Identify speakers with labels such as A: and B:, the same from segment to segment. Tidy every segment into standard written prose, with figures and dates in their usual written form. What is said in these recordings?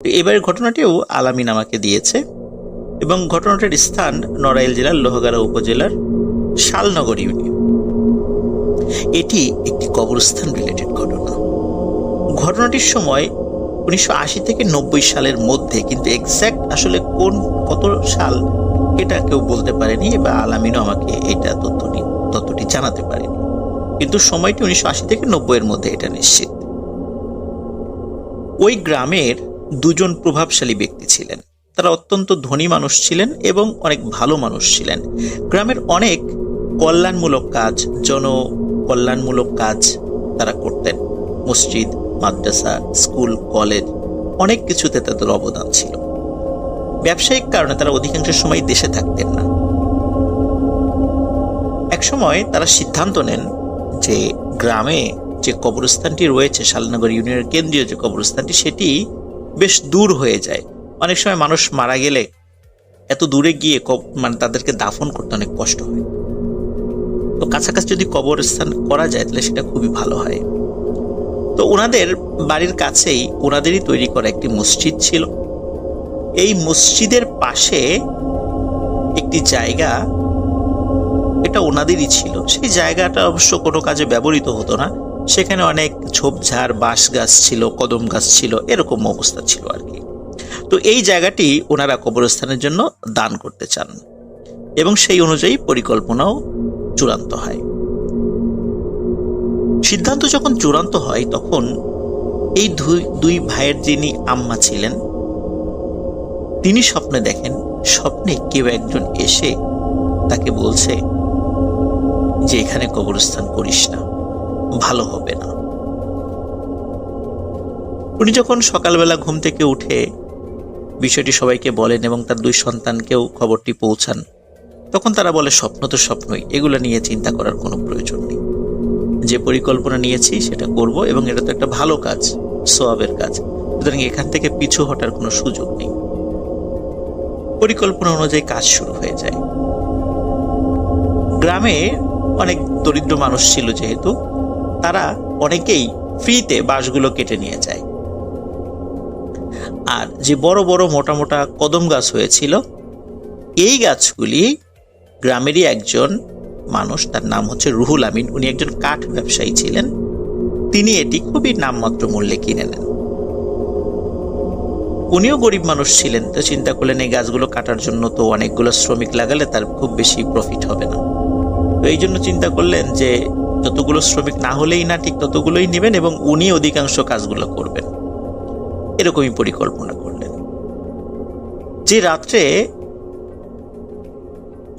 A: এবারের ঘটনাটিও আলামিন আমাকে দিয়েছে এবং ঘটনাটির স্থান নড়াইল জেলার লোহাগাড়া উপজেলার শালনগর ইউনিয়ন। এটি একটি কবরস্থান রিলেটেড ঘটনা। ঘটনাটির সময় 1980 থেকে 90 সালের মধ্যে, কিন্তু এক্স্যাক্ট আসলে কত সাল এটা কেউ বলতে পারেনি বা আলামিনও আমাকে এটা তথ্যটি জানাতে পারেনি, কিন্তু সময়টি 1980 থেকে 90 এর মধ্যে, এটা নিশ্চিত। ওই গ্রামের দুজন প্রভাবশালী ব্যক্তি ছিলেন। তারা অত্যন্ত ধনী মানুষ ছিলেন এবং অনেক ভালো মানুষ ছিলেন। গ্রামের অনেক কল্যাণমূলক কাজ, জনকল্যাণমূলক কাজ তারা করতেন। মসজিদ, মাদ্রাসা, স্কুল, কলেজ, অনেক কিছুতে তাদের অবদান ছিল। ব্যবসায়িক কারণে তারা অধিকাংশ সময় দেশে থাকতেন না। একসময় তারা সিদ্ধান্ত নেন যে গ্রামে যে কবরস্থানটি রয়েছে, শালনগর ইউনিয়নের কেন্দ্রীয় যে কবরস্থানটি, সেটি বেশ দূর হয়ে যায়। অনেক সময় মানুষ মারা গেলে এত দূরে গিয়ে তাদেরকে দাফন করতে অনেক কষ্ট হয়। তো কাছাকাছি যদি কবরস্থান করা যায় তাহলে সেটা খুবই ভালো হয়। তো ওনাদের বাড়ির কাছেই ওনাদেরই তৈরি করা একটি মসজিদ ছিল। এই মসজিদের পাশে একটি জায়গা, এটা ওনাদেরই ছিল। সেই জায়গাটা অবশ্য কোনো কাজে ব্যবহৃত হতো না। সেখানে অনেক ঝোপঝাড়, বাঁশ গাছ ছিল, কদম গাছ ছিল, এরকম অবস্থা ছিল আর কি। তো এই জায়গাটি ওনারা কবরস্থানের জন্য দান করতে চান এবং সেই অনুযায়ী পরিকল্পনাও চূড়ান্ত হয়। সিদ্ধান্ত যখন চূড়ান্ত হয় তখন এই দুই ভাইয়ের যিনি আম্মা ছিলেন, তিনি স্বপ্নে দেখেন, স্বপ্নে কেউ একজন এসে তাকে বলছে যে এখানে কবরস্থান করিস না, ভালো হবে না। উনি যখন সকালবেলা ঘুম থেকে উঠে বিষয়টি সবাইকে বলেন এবং তার দুই সন্তানকেও খবরটি পৌঁছান, তখন তারা বলে স্বপ্ন তো স্বপ্নই, এগুলো নিয়ে চিন্তা করার কোনো প্রয়োজন নেই। যে পরিকল্পনা নিয়েছি সেটা করব এবং এটা তো একটা ভালো কাজ, সওয়াবের কাজ, সুতরাং এখান থেকে পিছু হটার কোনো সুযোগ নেই। পরিকল্পনা অনুযায়ী কাজ শুরু হয়ে যায়। গ্রামে অনেক দরিদ্র মানুষ ছিল যেহেতু, তারা অনেকেই ফ্রিতে বাঁশগুলো কেটে নিয়ে যায়। আর যে বড় বড় মোটা মোটা কদম গাছ হয়েছিল, এই গাছগুলি গ্রামেরই একজন মানুষ, তার নাম হচ্ছে রুহুল আমিন, উনি একজন কাঠ ব্যবসায়ী ছিলেন। তিনি এটি খুবই নামমাত্র মূল্যে কিনে নেন। উনিও গরিব মানুষ ছিলেন, তো চিন্তা করলেন এই গাছগুলো কাটার জন্য তো অনেকগুলো শ্রমিক লাগালে তার খুব বেশি প্রফিট হবে না। তো এই জন্য চিন্তা করলেন যে যতগুলো শ্রমিক না হলেই না, ঠিক ততগুলোই নেবেন এবং উনি অধিকাংশ কাজগুলো করবেন। এরকমই পরিকল্পনা করলেন। যে রাত্রে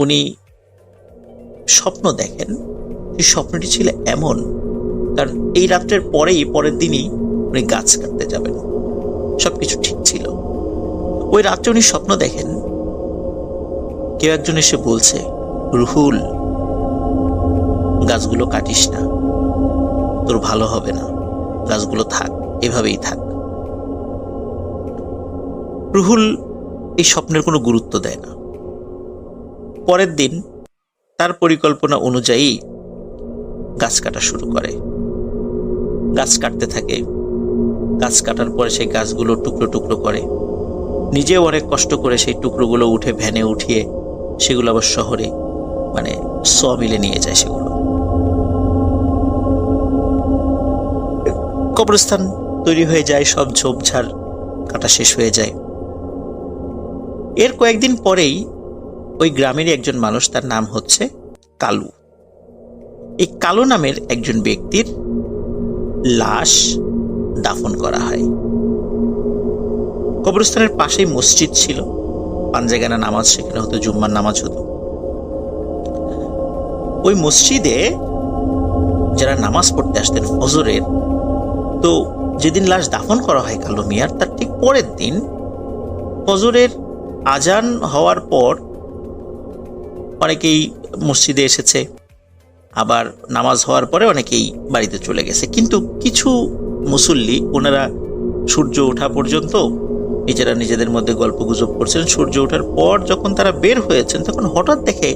A: উনি স্বপ্ন দেখেন, এই স্বপ্নটি ছিল এমন, কারণ এই রাত্রের পরের দিনই উনি গাছ কাটতে যাবেন, সবকিছু ঠিক ছিল। ওই রাত্রে উনি স্বপ্ন দেখেন কেউ একজন এসে বলছে, রুহুল, গাছগুলো কাটিস না, তোর ভালো হবে না, গাছগুলো থাক, এভাবেই থাক। রুহুল এই স্বপ্নের কোনো গুরুত্ব দেয় না। পরের দিন তার পরিকল্পনা অনুযায়ী গাছ কাটা শুরু করে। গাছ কাটতে থাকে। গাছ কাটার পরে সেই গাছগুলো টুকরো টুকরো করে, নিজেও অনেক কষ্ট করে সেই টুকরোগুলো উঠে ভ্যানে উঠিয়ে সেগুলো আবার শহরে সমিলে নিয়ে যায়। সেগুলো কবরস্থান তৈরি হয়ে যায়, সব ঝোপঝাড় কাটা শেষ হয়ে যায়। এর কয়েকদিন পরেই ওই গ্রামেরই একজন মানুষ, তার নাম হচ্ছে কালু, এই কালু নামের একজন ব্যক্তির লাশ দাফন করা হয়। কবরস্থানের পাশেই মসজিদ ছিল, পাঞ্জেগানা নামাজ সেখানে হতো, জুম্মার নামাজ হতো। ওই মসজিদে যারা নামাজ পড়তে আসতেন ফজরের, তো যেদিন লাশ দাফন করা হয় কালু মিয়ার, তার ঠিক পরের দিন ফজরের আজান হওয়ার পর অনেকেই মসজিদে এসেছে, আবার নামাজ হওয়ার পরে অনেকেই বাড়িতে চলে গেছে। কিন্তু কিছু মুসল্লি, ওনারা সূর্য ওঠা পর্যন্ত নিজেরা নিজেদের মধ্যে গল্প গুজব করছেন। সূর্য ওঠার পর যখন তারা বের হয়েছেন, তখন হঠাৎ দেখে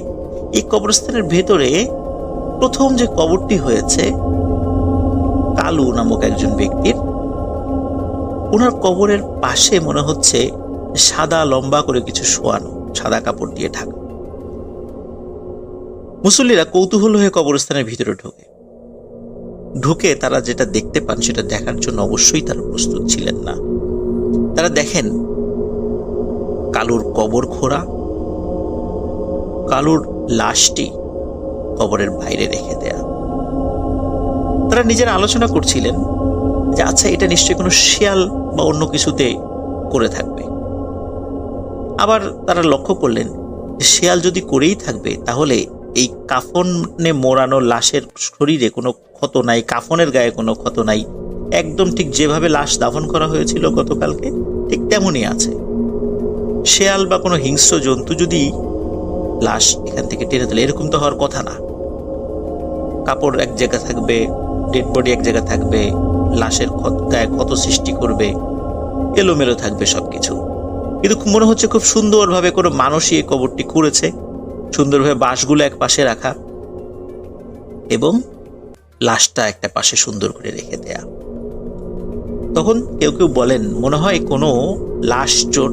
A: এই কবরস্থানের ভেতরে প্রথম যে কবরটি হয়েছে কালু নামক একজন ব্যক্তির, ওনার কবরের পাশে মনে হচ্ছে সাদা লম্বা করে কিছু শোয়ানো, সাদা কাপড় দিয়ে ঢাকা। মুসল্লিরা কৌতূহল হয়ে কবরস্থানের ভিতরে ঢুকে তারা যেটা দেখতে পান সেটা দেখার জন্য অবশ্যই তারা প্রস্তুত ছিলেন না। তারা দেখেন কালুর কবর খোঁড়া, কালুর লাশটি কবরের বাইরে রেখে দেয়া। তারা নিজেরা আলোচনা করছিলেন যে আচ্ছা, এটা নিশ্চয়ই কোনো শিয়াল বা অন্য কিছুতে করে থাকবে। আবার তারা লক্ষ্য করলেন যে শিয়াল যদি করেই থাকবে তাহলে এই কাফনে মোড়ানো লাশের শরীরে কোনো ক্ষত নাই, কাফনের গায়ে কোনো ক্ষত নাই, একদম ঠিক যেভাবে লাশ দাফন করা হয়েছিল গতকালকে ঠিক তেমনই আছে। শেয়াল বা কোনো হিংস্র জন্তু যদি লাশ এখান থেকে টেনে তোলে, এরকম তো হওয়ার কথা না। কাপড় এক জায়গা থাকবে, ডেড বডি এক জায়গা থাকবে, লাশের গায়ে ক্ষত সৃষ্টি করবে, এলোমেলো থাকবে সবকিছু। কিন্তু মনে হচ্ছে খুব সুন্দরভাবে কোনো মানুষই এই কবরটি খুঁড়েছে, সুন্দরভাবে বাঁশগুলো এক পাশে রাখা এবং লাশটা একটা পাশে সুন্দর করে রেখে দেয়া। তখন কেউ কেউ বলেন মনে হয় কোনো লাশ চোর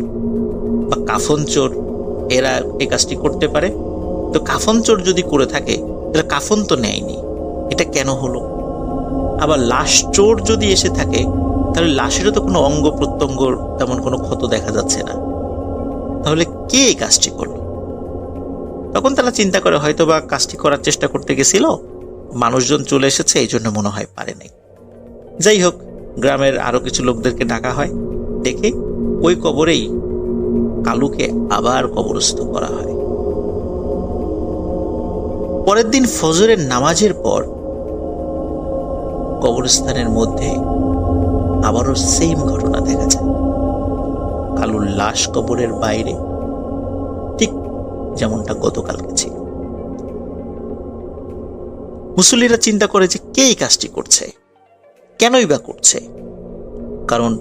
A: বা কাফন চোর এরা এই কাজটি করতে পারে। তো কাফন চোর যদি করে থাকে তাহলে কাফন তো নেয়নি, এটা কেন হলো? আবার লাশ চোর যদি এসে থাকে তাহলে লাশেরও তো কোনো অঙ্গ প্রত্যঙ্গ তেমন কোনো ক্ষত দেখা যাচ্ছে না, তাহলে কে এই কাজটি করলো? তখন তারা চিন্তা করে হয়তো বা কাজটি করার চেষ্টা করতে গেছিল, মানুষজন চলে এসেছে, এই জন্য মনে হয় পারে নাই। যাই হোক, গ্রামের আরো কিছু লোকদেরকে ডাকা হয়, ডেকে ওই কবরেই কালুকে আবার কবরস্থ করা হয়। পরের দিন ফজরের নামাজের পর কবরস্থানের মধ্যে আবারও সেম ঘটনা দেখা যায়। কালুর লাশ কবরের বাইরে ঠিক যেমনটা গতকালকে ছিল। মুসল্লিরা চিন্তা করে যে কে এই কাজটি করছে, কেনই বা করছে? কারণ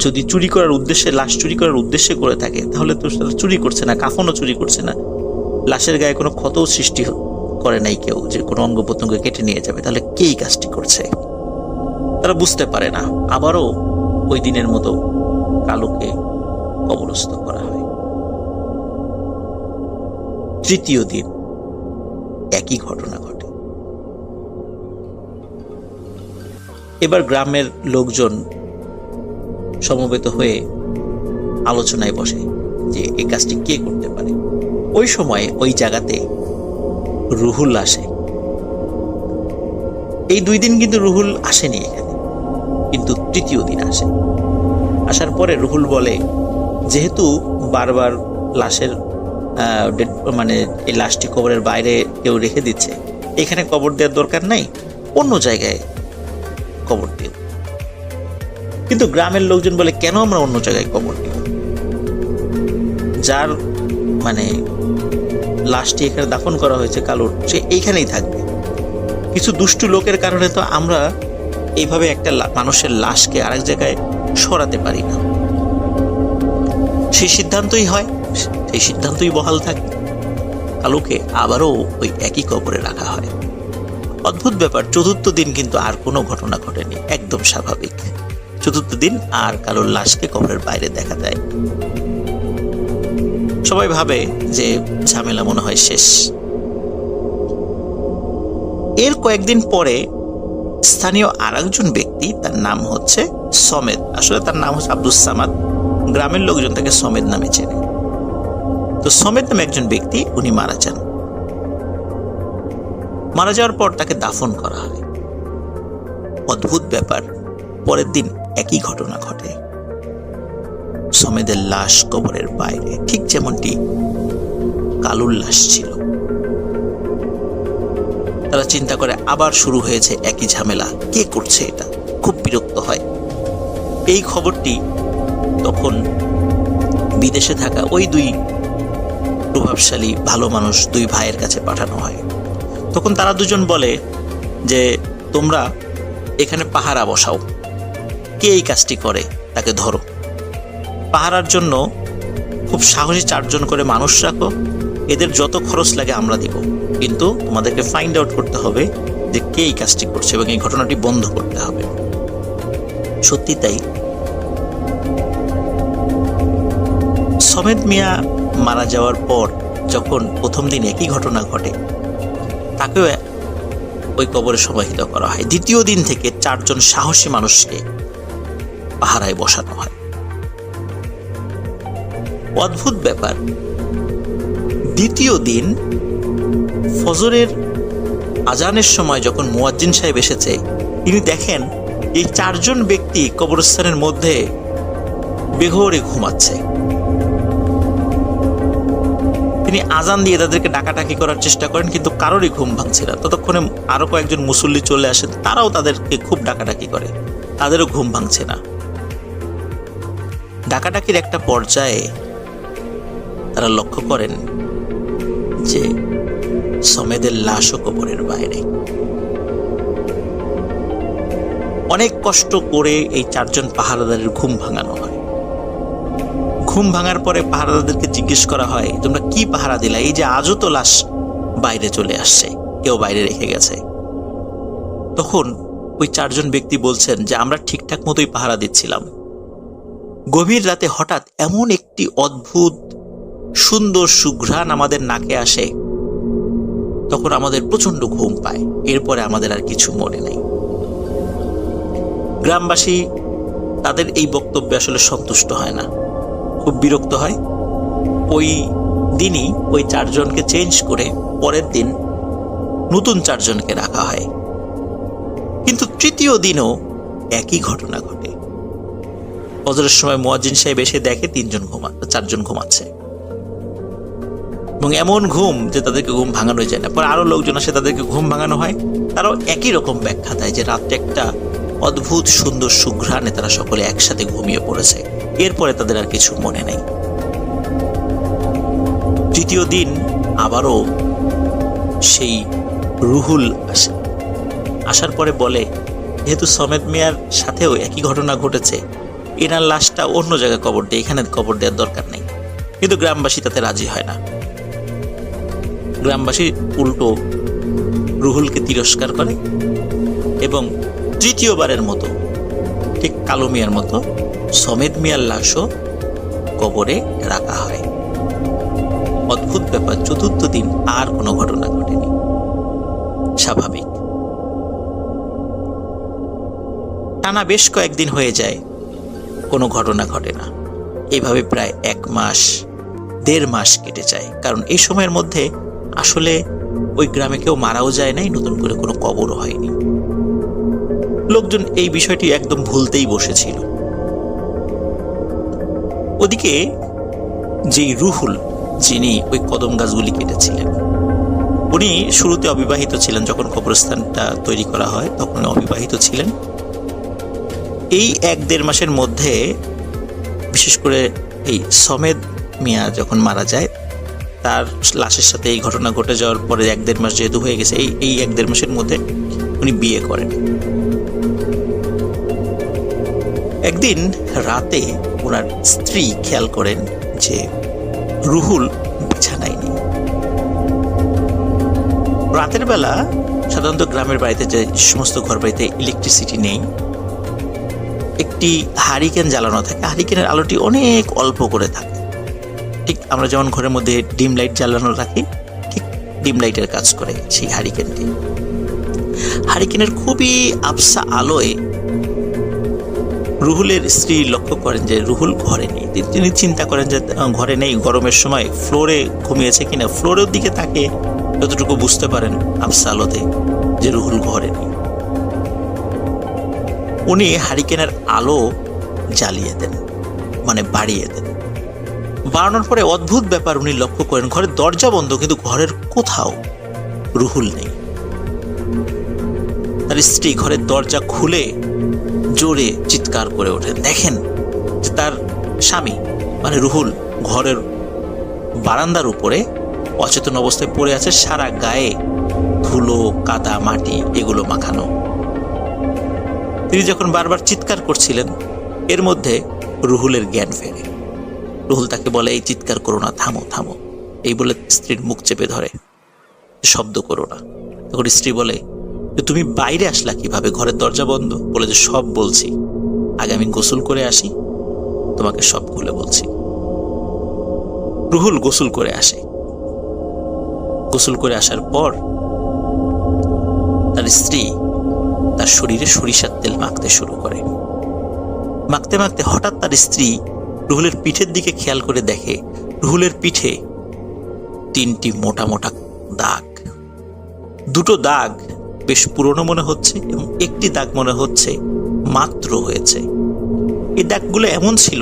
A: যদি চুরি করার উদ্দেশ্যে, লাশ চুরি করার উদ্দেশ্যে করে থাকে তাহলে তো চুরি করছে না, কাফনও চুরি করছে না, লাশের গায়ে কোনো ক্ষতও সৃষ্টি করে নাই কেউ যে কোনো অঙ্গ প্রত্যঙ্গ কেটে নিয়ে যাবে, তাহলে কে এই কাজটি করছে? তারা বুঝতে পারে না। আবারও ওই দিনের মতো কালুকে কবরস্থ করা হয়। তৃতীয় দিন একই ঘটনা ঘটে। এবার গ্রামের লোকজন সমবেত হয়ে আলোচনায় বসে যে এই কাজটি কে করতে পারে। ওই সময়ে ওই জায়গাতে রুহুল আসে। এই 2 দিন কিন্তু রুহুল আসেনি এখানে, কিন্তু তৃতীয় দিন আসে। আসার পরে রুহুল বলে, যেহেতু বারবার লাশের মানে এই লাশটি কবরের বাইরে কেউ রেখে দিচ্ছে, এখানে কবর দেওয়ার দরকার নাই, অন্য জায়গায় কবর দিও। কিন্তু গ্রামের লোকজন বলে, কেন আমরা অন্য জায়গায় কবর দিব? যার মানে লাশটি এখানে দাফন করা হয়েছে কালুর, সে এইখানেই থাকবে। কিছু দুষ্টু লোকের কারণে তো আমরা এইভাবে একটা মানুষের লাশকে আরেক জায়গায় সরাতে পারি না। সেই সিদ্ধান্তই হয়, সেই সিদ্ধান্তই বহাল থাকে। কালুকে আবারও ওই একই কবরে রাখা হয়। অদ্ভুত ব্যাপার, চতুর্থ দিন কিন্তু আর কোনো ঘটনা ঘটেনি, একদম স্বাভাবিক। চতুর্থ দিন আর কালুর লাশকে কবরের বাইরে দেখা যায়। সবাই ভাবে যে ঝামেলা মনে হয় শেষ। এর কয়েকদিন পরে স্থানীয় আরেকজন ব্যক্তি, তার নাম হচ্ছে সমেদ, আসলে তার নাম হচ্ছে আব্দুস সামাদ, গ্রামের লোকজন তাকে সমেদ নামে চেনে। তো সমেদ নামে একজন ব্যক্তি, উনি মারা যান। মারা যাওয়ার পর তাকে দাফন করা হয়। অদ্ভুত ব্যাপার, পরের দিন একই ঘটনা ঘটে। সমেদের লাশ কবরের বাইরে, ঠিক যেমনটি কালুর লাশ ছিল। তারা চিন্তা করে আবার শুরু হয়েছে একই ঝামেলা, কে করছে এটা? খুব বিরক্ত হয়। এই খবরটি তখন বিদেশে থাকা ওই 2 প্রভাবশালী ভালো মানুষ, 2 ভাইয়ের কাছে পাঠানো হয়। তখন তারা দুজন বলে যে তোমরা এখানে পাহারা বসাও, কে এই কাজটি করে তাকে ধরো। পাহারার জন্য খুব সাহসী 4 জন করে মানুষ রাখো, এদের যত খরচ লাগে আমরা দিব, কিন্তু তোমাদেরকে ফাইন্ড আউট করতে হবে যে কে এই কাজটি করছে এবং এই ঘটনাটি বন্ধ করতে হবে। সত্যি তাই, সমেদ মিয়া মারা যাওয়ার পর যখন প্রথম দিন একই ঘটনা ঘটে, তাকেও ওই কবরে সমাহিত করা হয়। দ্বিতীয় দিন থেকে 4 জন সাহসী মানুষকে পাহারায় বসানো হয়। অদ্ভুত ব্যাপার, দ্বিতীয় দিন ফজরের আজানের সময় যখন মুয়াজ্জিন সাহেব এসেছে, তিনি দেখেন এই 4 জন ব্যক্তি কবরস্থানের মধ্যে বেঘোরে ঘুমাচ্ছে। তিনি আজান দিয়ে তাদেরকে ডাকাডাকি করার চেষ্টা করেন, কিন্তু কারোরই ঘুম ভাঙছে না। ততক্ষণে আরো কয়েকজন মুসল্লি চলে আসেন, তারাও তাদেরকে খুব ডাকাডাকি করে, তাদেরও ঘুম ভাঙছে না। ডাকাডাকির একটা পর্যায়ে তারা লক্ষ্য করেন যে সমেদের লাশও কবরের বাইরে। অনেক কষ্ট করে এই 4 জন পাহারাদারের ঘুম ভাঙানো হয়। ঘুম ভাঙার পরে পাহারাদারদেরকে জিজ্ঞেস করা হয়, তোমরা কি পাহারা দিলা? এই যে আজও তো লাশ বাইরে চলে আসছে, কেউ বাইরে রেখে গেছে। তখন ওই 4 জন ব্যক্তি বলছেন যে আমরা ঠিকঠাক মতোই পাহারা দিচ্ছিলাম। গভীর রাতে হঠাৎ এমন একটি অদ্ভুত সুন্দর সুঘ্রাণ আমাদের নাকে আসে, তখন আমাদের প্রচন্ড ঘুম পায়। এরপরে আমাদের আর কিছু মনে নেই। গ্রামবাসী তাদের এই বক্তব্যে আসলে সন্তুষ্ট হয় না, খুব বিরক্ত হয়। ওই দিনই ওই 4 জনকে চেঞ্জ করে পরের দিন নতুন 4 জনকে রাখা হয়। কিন্তু তৃতীয় দিনও একই ঘটনা ঘটে। ফজরের সময় মুয়াজ্জিন সাহেব এসে দেখে 4 জন ঘুমাচ্ছে, এবং এমন ঘুম যে তাদেরকে ঘুম ভাঙানো যায় না। পরে আরো লোকজন আসে, তাদেরকে ঘুম ভাঙানো হয়। তারাও একই রকম ব্যাখ্যা দেয় যে রাত্রে একটা অদ্ভুত সুন্দর সুঘ্রাণে তারা সকলে একসাথে ঘুমিয়ে পড়েছে। এরপরে তাদের আর কিছু মনে নেই। তৃতীয় দিন আবারও সেই রুহুল আসে। আসার পরে বলে, যেহেতু সমেদ মিয়ার সাথেও একই ঘটনা ঘটেছে, এনার লাশটা অন্য জায়গায় কবর দেয়, এখানে কবর দেওয়ার দরকার নেই। কিন্তু গ্রামবাসী তাতে রাজি হয় না। গ্রামবাসী উল্টো রুহুলকে তিরস্কার করে এবং তৃতীয়বারের মতো, ঠিক কালো মিয়ার মতো, সমেদ মিয়ার লাশও কবরে রাখা হয়। অদ্ভুত ব্যাপার, চতুর্থ দিন আর কোনো ঘটনা ঘটেনি। স্বাভাবিক। টানা বেশ কয়েকদিন হয়ে যায়, কোনো ঘটনা ঘটে না। এইভাবে প্রায় 1 মাস 1.5 মাস কেটে যায়। কারণ এই সময়ের মধ্যে আসলে ওই গ্রামে কেউ মারাও যায় নাই, নতুন করে কোনো কবরও হয়নি। লোকজন এই বিষয়টি একদম ভুলতেই বসেছিল। ওদিকে যেই রুহুল, যিনি ওই কদম গাছগুলি কেটেছিলেন, উনি শুরুতে অবিবাহিত ছিলেন। যখন কবরস্থানটা তৈরি করা হয় তখন অবিবাহিত ছিলেন। এই 1-1.5 মাসের মধ্যে, বিশেষ করে এই সমেদ মিয়া যখন মারা যায়, তার লাশের সাথে এই ঘটনা ঘটে যাওয়ার পরে 1-1.5 মাস যেহেতু হয়ে গেছে, এই 1-1.5 মাসের মধ্যে উনি বিয়ে করেন। একদিন রাতে ওনার স্ত্রী খেয়াল করেন যে রুহুল বিছানায় নেই। রাতের বেলা সাধারণত গ্রামের বাড়িতে যে সমস্ত ঘর বাড়িতে ইলেকট্রিসিটি নেই, একটি হারিকেন জ্বালানো থাকে। হারিকেনের আলোটি অনেক অল্প করে থাকে, ঠিক আমরা যেমন ঘরের মধ্যে ডিম লাইট জ্বালানো রাখি, ঠিক ডিম লাইটের কাজ করে সেই হারিকেনটি। হারিকেনের খুবই আবসা আলোয় রুহুলের স্ত্রী লক্ষ্য করেন যে রুহুল ঘরে নেই। তিনি চিন্তা করেন যে ঘরে নেই, গরমের সময় ফ্লোরে ঘুমিয়েছে কিনা। ফ্লোরের দিকে তাকে যতটুকু বুঝতে পারেন আবসা আলোতে যে রুহুল ঘরে নেই। উনি হারিকেনের আলো জ্বালিয়ে দেন, মানে বাড়িয়ে দেন। বাড়ানোর পরে অদ্ভুত ব্যাপার উনি লক্ষ্য করেন, ঘরের দরজা বন্ধ, কিন্তু ঘরের কোথাও রুহুল নেই। তার স্ত্রী ঘরের দরজা খুলে জোরে চিৎকার করে ওঠেন। দেখেন যে তার স্বামী মানে রুহুল ঘরের বারান্দার উপরে অচেতন অবস্থায় পড়ে আছে, সারা গায়ে ধুলো, কাদা, মাটি এগুলো মাখানো। তিনি যখন বারবার চিৎকার করছিলেন, এর মধ্যে রুহুলের জ্ঞান ফেরে। রুহুল তাকে বলে, এই চিৎকার করো না, থামো থামো। এই বলে স্ত্রীর মুখ চেপে ধরে, শব্দ করো না। তখন স্ত্রী বলে, তুমি বাইরে আসলা কিভাবে? ঘরের দরজা বন্ধ। বলে যে সব বলছি, আগে আমি গোসল করে আসি, তোমাকে সব খুলে বলছি। রুহুল গোসল করে আসে। গোসল করে আসার পর তার স্ত্রী তার শরীরে সরিষার তেল মাখতে শুরু করে। মাখতে মাখতে হঠাৎ তার স্ত্রী রুহুলের পিঠের দিকে খেয়াল করে দেখে রুহুলের পিঠে 3টি মোটা মোটা দাগ। 2টো দাগ বেশ পুরনো মনে হচ্ছে এবং একটি দাগ মনে হচ্ছে মাত্র হয়েছে। এই দাগগুলো এমন ছিল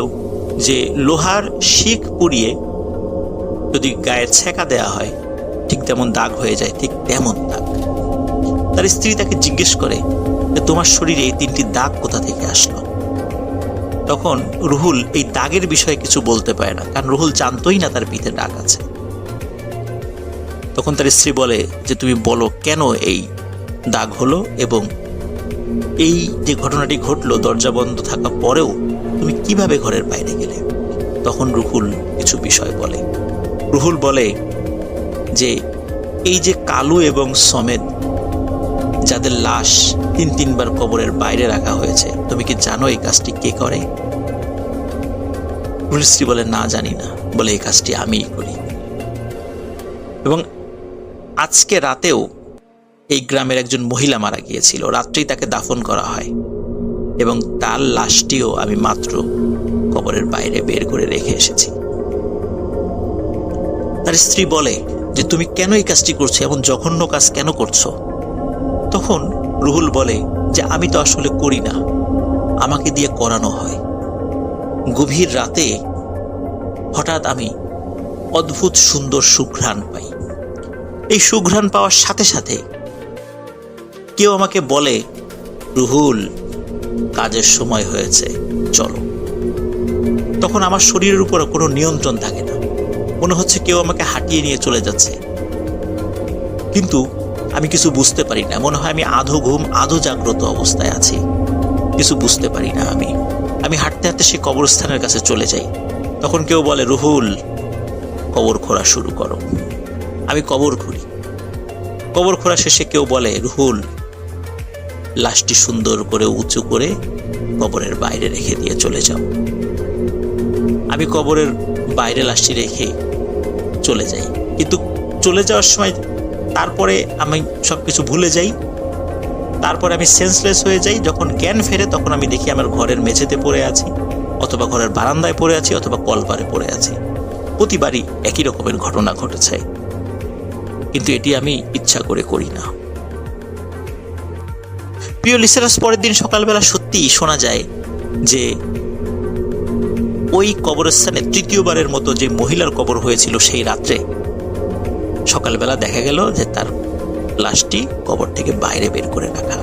A: যে লোহার শিক পুড়িয়ে যদি গায়ে ছেঁকা দেয়া হয় ঠিক তেমন দাগ হয়ে যায়, ঠিক তেমন দাগ। তার স্ত্রী তাকে জিজ্ঞেস করে যে তোমার শরীরে এই 3টি দাগ কোথা থেকে আসলো? তখন রুহুল এই দাগের বিষয়ে কিছু বলতে পারে না, কারণ রুহুল জানতোই না তার পিঠে দাগ আছে। তখন তার স্ত্রী বলে যে তুমি বলো কেন এই দাগ হলো এবং এই যে ঘটনাটি ঘটলো দরজা বন্ধ থাকা পরেও তুমি কিভাবে ঘরের বাইরে গেলে? তখন রুহুল কিছু বিষয় বলে। রুহুল বলে যে এই যে কালু এবং সমেদ যাদের লাশ 3-3বার কবরের বাইরে রাখা হয়েছে, তুমি কি জানো এই কাজটি কে করে? রুহুল স্ত্রী বলে না জানি না, বলে এই কাজটি আমিই করি। এবং আজকে রাতেও এই গ্রামের একজন মহিলা মারা গিয়েছিল, রাত্রেই তাকে দাফন করা হয় এবং তার লাশটিও আমি মাত্র কবরের বাইরে বের করে রেখে এসেছি। তার স্ত্রী বলে যে তুমি কেন এই কাজটি করছো, এমন জঘন্য কাজ কেন করছো? তখন রুহুল বলে যে আমি তো আসলে করি না, আমাকে দিয়ে করানো হয়। গভীর রাতে হঠাৎ আমি অদ্ভুত সুন্দর সুঘ্রাণ পাই। এই সুঘ্রাণ পাওয়ার সাথে সাথে কেউ আমাকে বলে রুহুল কাজের সময় হয়েছে, চলো। তখন আমার শরীরের উপর কোনো নিয়ন্ত্রণ থাকে না, মনে হচ্ছে কেউ আমাকে হাঁটিয়ে নিয়ে চলে যাচ্ছে, কিন্তু আমি কিছু বুঝতে পারি না। মনে হয় আমি আধো ঘুম আধো জাগ্রত অবস্থায় আছি, কিছু বুঝতে পারি না। আমি হাঁটতে হাঁটতে সে কবরস্থানের কাছে চলে যাই। তখন কেউ বলে রুহুল কবর খোঁড়া শুরু করো। আমি কবর খুঁড়ি। কবর খোঁড়া শেষে কেউ বলে রুহুল লাশটি সুন্দর করে উঁচু করে কবরের বাইরে রেখে দিয়ে চলে যাও। আমি কবরের বাইরে লাশটি রেখে চলে যাই, কিন্তু চলে যাওয়ার সময় তারপরে আমি সবকিছু ভুলে যাই। তারপরে আমি সেন্সলেস হয়ে যাই। যখন জ্ঞান ফেরে তখন আমি দেখি আমার ঘরের মেঝেতে পড়ে আছি, অথবা ঘরের বারান্দায় পড়ে আছি, অথবা কলপারে পড়ে আছি। প্রতিবারই একই রকমের ঘটনা ঘটেছে, কিন্তু এটি আমি ইচ্ছা করে করি না। প্রিয় লিসেনার্স, পরের দিন সকালবেলা সত্যিই শোনা যায় যে ওই কবরস্থানে 3য়বারের মতো যে মহিলার কবর হয়েছিল সেই রাত্রে সকালবেলা দেখা গেল যে তার লাশটি কবর থেকে বাইরে বের করে রাখা,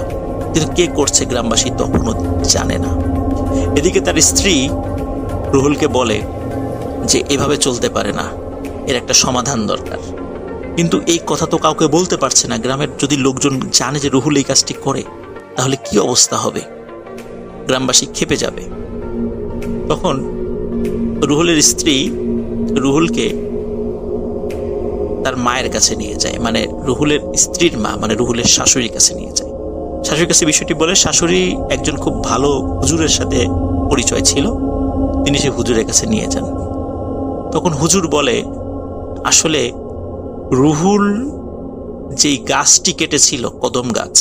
A: কিন্তু কে করছে গ্রামবাসী তখনও জানে না। এদিকে তার স্ত্রী রুহুলকে বলে যে এভাবে চলতে পারে না, এর একটা সমাধান দরকার। কিন্তু এই কথা তো কাউকে বলতে পারছে না। গ্রামের যদি লোকজন জানে যে রুহুল এই কাজটি করে, তাহলে কি অবস্থা হবে? গ্রামবাসী ক্ষেপে যাবে। তখন রুহুলের স্ত্রী রুহুলকে তার মায়ের কাছে নিয়ে যায়, মানে রুহুলের স্ত্রীর মা, মানে রুহুলের শাশুড়ির কাছে নিয়ে যায়। শাশুড়ির কাছে বিষয়টি বলে। শাশুড়ি একজন খুব ভালো হুজুরের সাথে পরিচয় ছিল, তিনি সে হুজুরের কাছে নিয়ে যান। তখন হুজুর বলে আসলে রুহুল যেই গাছটি কেটেছিল, কদম গাছ,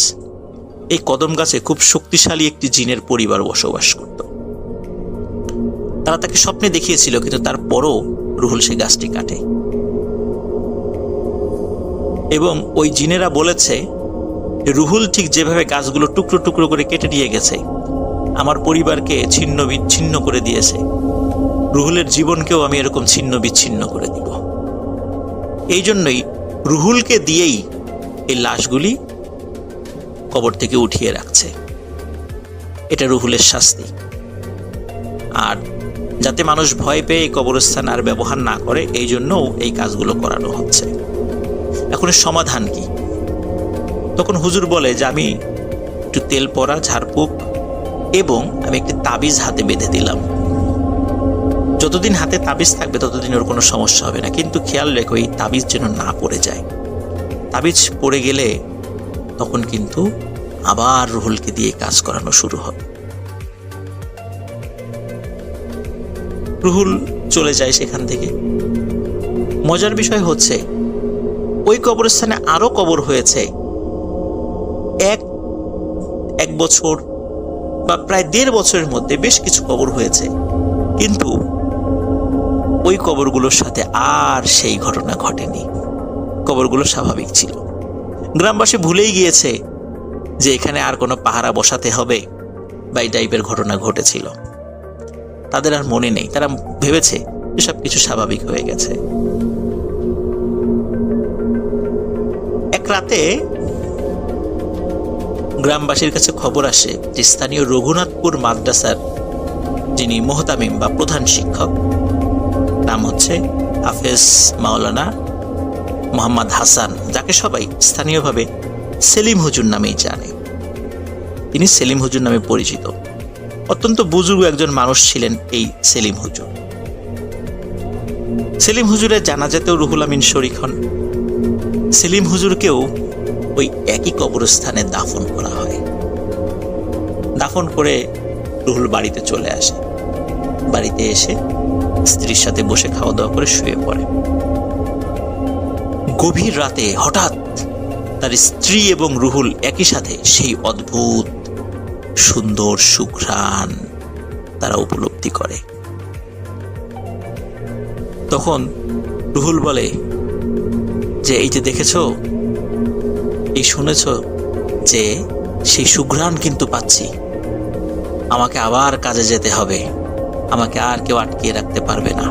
A: এই কদম গাছে খুব শক্তিশালী একটি জিনের পরিবার বসবাস করত। তারা তাকে স্বপ্নে দেখিয়েছিল, কিন্তু তারপরও রুহুল সে গাছটি কাটে এবং ওই জিনেরা বলেছে রুহুল ঠিক যেভাবে গাছগুলো টুকরো টুকরো করে কেটে নিয়ে গেছে, আমার পরিবারকে ছিন্ন বিচ্ছিন্ন করে দিয়েছে, রুহুলের জীবনকেও আমি এরকম ছিন্ন বিচ্ছিন্ন করে দিব। এই জন্যই রুহুলকে দিয়েই এই লাশগুলি কবর থেকে উঠিয়ে রাখছে। এটা রুহুলের শাস্তি। আর যাতে মানুষ ভয় পেয়ে কবরস্থান আর ব্যবহার না করে, এই জন্যও এই কাজগুলো করানো হচ্ছে। এখন সমাধান কি? তখন হুজুর বলে যে আমি একটু তেল পড়া, ঝাড়ফুঁক এবং আমি একটি তাবিজ হাতে বেঁধে দিলাম। যতদিন হাতে তাবিজ থাকবে ততদিন ওর কোনো সমস্যা হবে না, কিন্তু খেয়াল রেখো এই তাবিজ যেন না পড়ে যায়। তাবিজ পড়ে গেলে তখন কিন্তু আবার রুহুলকে দিয়ে কাজ করানো শুরু হবে। রুহুল চলে যায় সেখান থেকে। মজার বিষয় হচ্ছে ওই কবরস্থানে আরো কবর হয়েছে এক বছর বা প্রায় 1.5 বছরের মধ্যে বেশ কিছু কবর হয়েছে, কিন্তু ওই কবরগুলোর সাথে আর সেই ঘটনা ঘটেনি। কবরগুলো স্বাভাবিক ছিল। গ্রামবাসী ভুলেই গিয়েছে যে এখানে আর কোনো পাহারা বসাতে হবে বা এই টাইপের ঘটনা ঘটেছিল। তাদের আর মনে নেই, তারা ভেবেছে এসব কিছু স্বাভাবিক হয়ে গেছে। এক রাতে গ্রামবাসীর কাছে খবর আসে যে স্থানীয় রঘুনাথপুর মাদ্রাসার যিনি মোহতামিম বা প্রধান শিক্ষক, নাম হচ্ছে হাফেজ মাওলানা মোহাম্মদ হাসান, যাকে সবাই স্থানীয়ভাবে সেলিম হুজুর নামেই জানে। তিনি সেলিম হুজুর নামে পরিচিত। অত্যন্ত বুজুর্গ একজন মানুষ ছিলেন এই সেলিম হুজুর। সেলিম হুজুরের জানাজাতেও রুহুল আমিন শরীক হন। সেলিম হুজুরকেও ওই একই কবরস্থানে দাফন করা হয়। দাফন করে রুহুল বাড়িতে চলে আসে। বাড়িতে এসে স্ত্রীর সাথে বসে খাওয়া দাওয়া করে শুয়ে পড়ে। গভীর রাতে হঠাৎ তার স্ত্রী এবং রুহুল একই সাথে সেই অদ্ভুত সুন্দর সুঘ্রাণ তারা উপলব্ধি করে। তখন রুহুল বলে যে এই যে দেখেছো, এই শুনেছ যে সেই সুঘ্রাণ কিন্তু পাচ্ছি, আমাকে আবার কাজে যেতে হবে, আমাকে আর কেউ আটকিয়ে রাখতে পারবে না।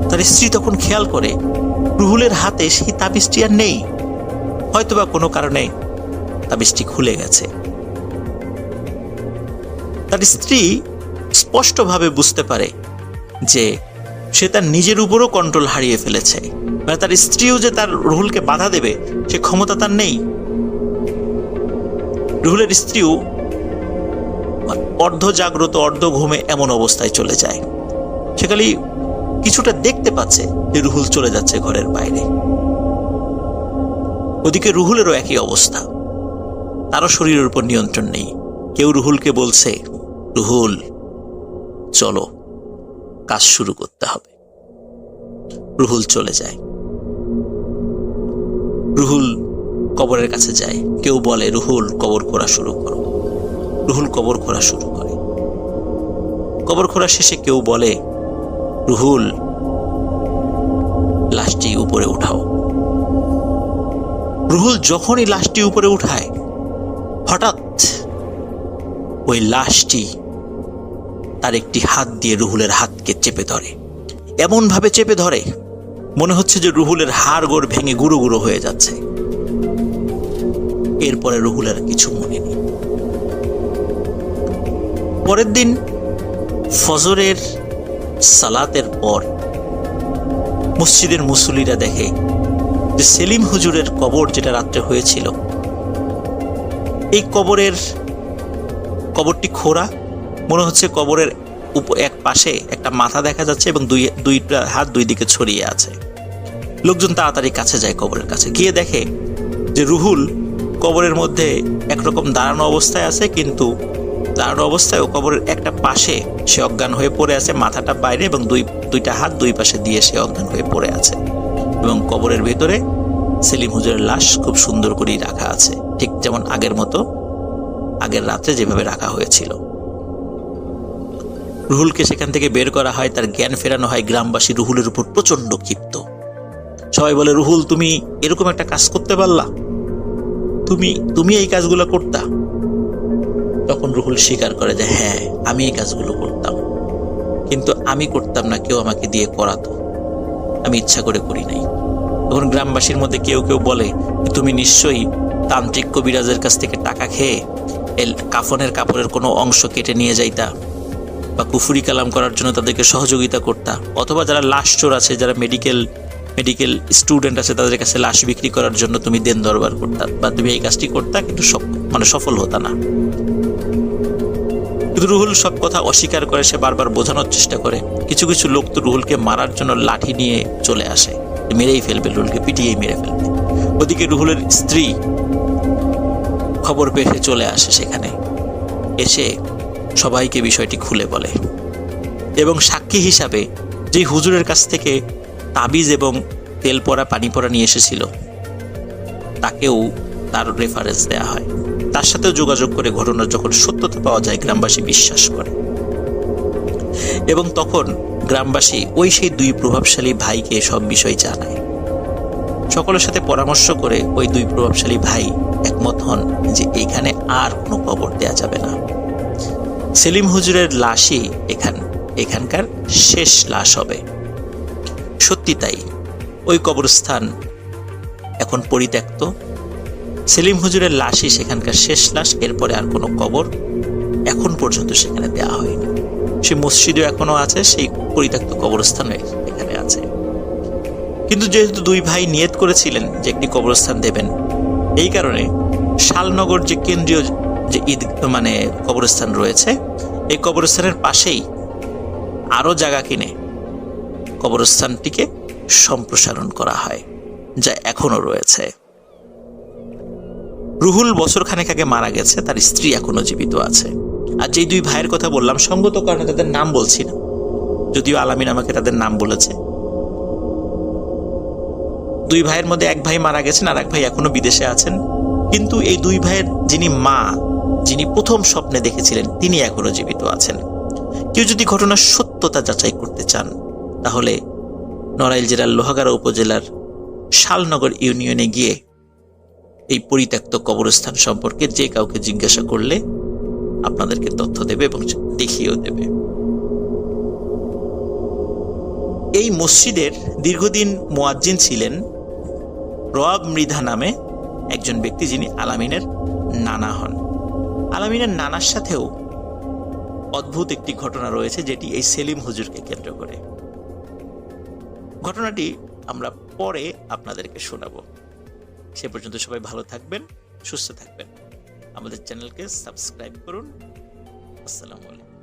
A: তার স্ত্রী তখন খেয়াল করে রুহুলের হাতে সেই তাবিজটি আর নেই, হয়তোবা কোনো কারণে তাবিজটি খুলে গেছে। তার স্ত্রী স্পষ্টভাবে বুঝতে পারে যে সে তার নিজের উপরও কন্ট্রোল হারিয়ে ফেলেছে। মানে তার স্ত্রীও যে তার রুহুলকে বাধা দেবে সে ক্ষমতা তার নেই। রুহুলের স্ত্রীও অর্ধ জাগ্রত অর্ধ ঘুমে এমন অবস্থায় চলে যায়। সে খালি কিছুটা দেখতে পাচ্ছে যে রুহুল চলে যাচ্ছে ঘরের বাইরে। ওদিকে রুহুলেরও একই অবস্থা, তারও শরীরের উপর নিয়ন্ত্রণ নেই। কেউ রুহুলকে বলছে, রুহুল চলো, কাজ শুরু করতে হবে। রুহুল চলে যায়। রুহুল কবরের কাছে যায়। কেউ বলে, রুহুল কবর খোঁড়া শুরু করো। রুহুল কবর খোঁড়া শুরু করে। কবর খোঁড়া শেষে কেউ বলে, রুহুল লাশটি উপরে উঠাও। রুহুল যখনই লাশটি উপরে উঠায়, হঠাৎ ওই লাশটি তার একটি হাত দিয়ে রুহুলের হাতকে চেপে ধরে। এমন ভাবে চেপে ধরে মনে হচ্ছে যে রুহুলের হাড় গোড় ভেঙে গুঁড়ো গুঁড়ো হয়ে যাচ্ছে। এরপরে রুহুলের কিছু মনে নেই। পরের দিন ফজরের সালাতের পর মসজিদের মুসল্লিরা দেখে যে সেলিম হুজুরের কবর যেটা রাত্রে হয়েছিল, এই কবরটি খোঁড়া। মনে হচ্ছে কবরের এক পাশে একটা মাথা দেখা যাচ্ছে এবং দুইটা হাত দুই দিকে ছড়িয়ে আছে। লোকজন তাড়াতাড়ি কাছে যায়, কবরের কাছে গিয়ে দেখে যে রুহুল কবরের মধ্যে একরকম দাঁড়ানো অবস্থায় আছে, কিন্তু দাঁড়ানো অবস্থায় ও কবরের একটা পাশে সে অজ্ঞান হয়ে পড়ে আছে, মাথাটা বাইরে এবং দুইটা হাত দুই পাশে দিয়ে সে অজ্ঞান হয়ে পড়ে আছে। এবং কবরের ভেতরে সেলিম হুজুরের লাশ খুব সুন্দর করেই রাখা আছে, ঠিক যেমন আগের রাত্রে যেভাবে রাখা হয়েছিল। রুহুলকে সেখান থেকে বের করা হয়, তার জ্ঞান ফেরানো হয়। গ্রামবাসী রুহুলের উপর প্রচন্ড ক্ষিপ্ত। সবাই বলে, রুহুল তুমি এরকম একটা কাজ করতে পারলা, তুমি এই কাজগুলো করতা? তখন রুহুল স্বীকার করে যে হ্যাঁ, আমি এই কাজগুলো করতাম, কিন্তু আমি করতাম না, কেউ আমাকে দিয়ে করাতো, আমি ইচ্ছা করে করি নাই। তখন গ্রামবাসীর মধ্যে কেউ কেউ বলে, তুমি নিশ্চয়ই তান্ত্রিক কবিরাজের কাছ থেকে টাকা খেয়ে কাফনের কাপড়ের কোনো অংশ কেটে নিয়ে যাইতা, বা কুফুরি কালাম করার জন্য তাদেরকে সহযোগিতা করতা, অথবা যারা লাশ চোর আছে, যারা মেডিকেল স্টুডেন্ট আছে, তাদের কাছে লাশ বিক্রি করার জন্য তুমি দেন দরবার করতা, বা তুমি এই কাজটি করতা, কিন্তু সফল হতা না। কিন্তু রুহুল সব কথা অস্বীকার করে। সে বারবার বোঝানোর চেষ্টা করে। কিছু কিছু লোক তো রুহুলকে মারার জন্য লাঠি নিয়ে চলে আসে, মেরেই ফেলবে, রুহুলকে পিটিয়েই মেরে ফেলবে। ওদিকে রুহুলের স্ত্রী খবর পেয়ে চলে আসে সেখানে, এসে সবাইকে বিষয়টি খুলে বলে এবং সাক্ষী হিসাবে যে হুজুরের কাছ থেকে তাবিজ এবং তেল পড়া পানি পড়া নিয়ে এসেছিল তাকেও তার রেফারেন্স দেয়া হয়। তার সাথেও যোগাযোগ করে ঘটনার যখন সত্যতা পাওয়া যায় গ্রামবাসী বিশ্বাস করে, এবং তখন গ্রামবাসী ওই সেই দুই প্রভাবশালী ভাইকে সব বিষয় জানায়। সকলের সাথে পরামর্শ করে ওই দুই প্রভাবশালী ভাই একমত হন যে এখানে আর কোনো কবর দেয়া যাবে না। সেলিম হুজুরের লাশই এখানকার শেষ লাশ হবে। সত্যি তাই, ওই কবরস্থান এখন পরিত্যক্ত। সেলিম হুজুরের লাশই সেখানকার শেষ লাশ, এরপরে আর কোনো কবর এখন পর্যন্ত সেখানে দেওয়া হয়নি। সে মসজিদও এখনো আছে, সেই পরিত্যক্ত কবরস্থান এখানে আছে। কিন্তু যেহেতু দুই ভাই নিয়ত করেছিলেন যে একটি কবরস্থান দেবেন, এই কারণে শালনগর যে কেন্দ্রীয় যে কবরস্থান রয়েছে, এই কবরস্থানের পাশেই আরো জায়গা কিনে কবরস্থানটিকে সম্প্রসারণ করা হয়, যা এখনো রয়েছে। রুহুল বছরখানেক আগে মারা গেছে, তার স্ত্রী এখনো জীবিত আছে। আর যে দুই ভাইয়ের কথা বললাম, সঙ্গত কারণে তাদের নাম বলছি না, যদিও আলামিন আমাকে তাদের নাম বলেছে। দুই ভাইয়ের মধ্যে এক ভাই মারা গেছেন, আর এক ভাই এখনো বিদেশে আছেন। কিন্তু এই দুই ভাইয়ের যিনি মা, যিনি প্রথম স্বপ্নে দেখেছিলেন, তিনি এখনো জীবিত আছেন। কেউ যদি ঘটনার সত্যতা যাচাই করতে চান, তাহলে নড়াইল জেলার লোহাগাড়া উপজেলার শালনগর ইউনিয়নে গিয়ে এই পরিত্যক্ত কবরস্থান সম্পর্কে যে কাউকে জিজ্ঞাসা করলে আপনাদেরকে তথ্য দেবে এবং দেখিয়েও দেবে। এই মসজিদের দীর্ঘদিন মুয়াজ্জিন ছিলেন রওয়াব মৃধা নামে একজন ব্যক্তি, যিনি আলামিনের নানা হন। আলামিনের নানার সাথেও অদ্ভুত একটি ঘটনা রয়েছে, যেটি এই সেলিম হুজুরকে কেন্দ্র করে। ঘটনাটি আমরা পরে আপনাদেরকে শোনাবো। সে পর্যন্ত সবাই ভালো থাকবেন, সুস্থ থাকবেন। আমাদের চ্যানেলকে সাবস্ক্রাইব করুন। আসসালামু আলাইকুম।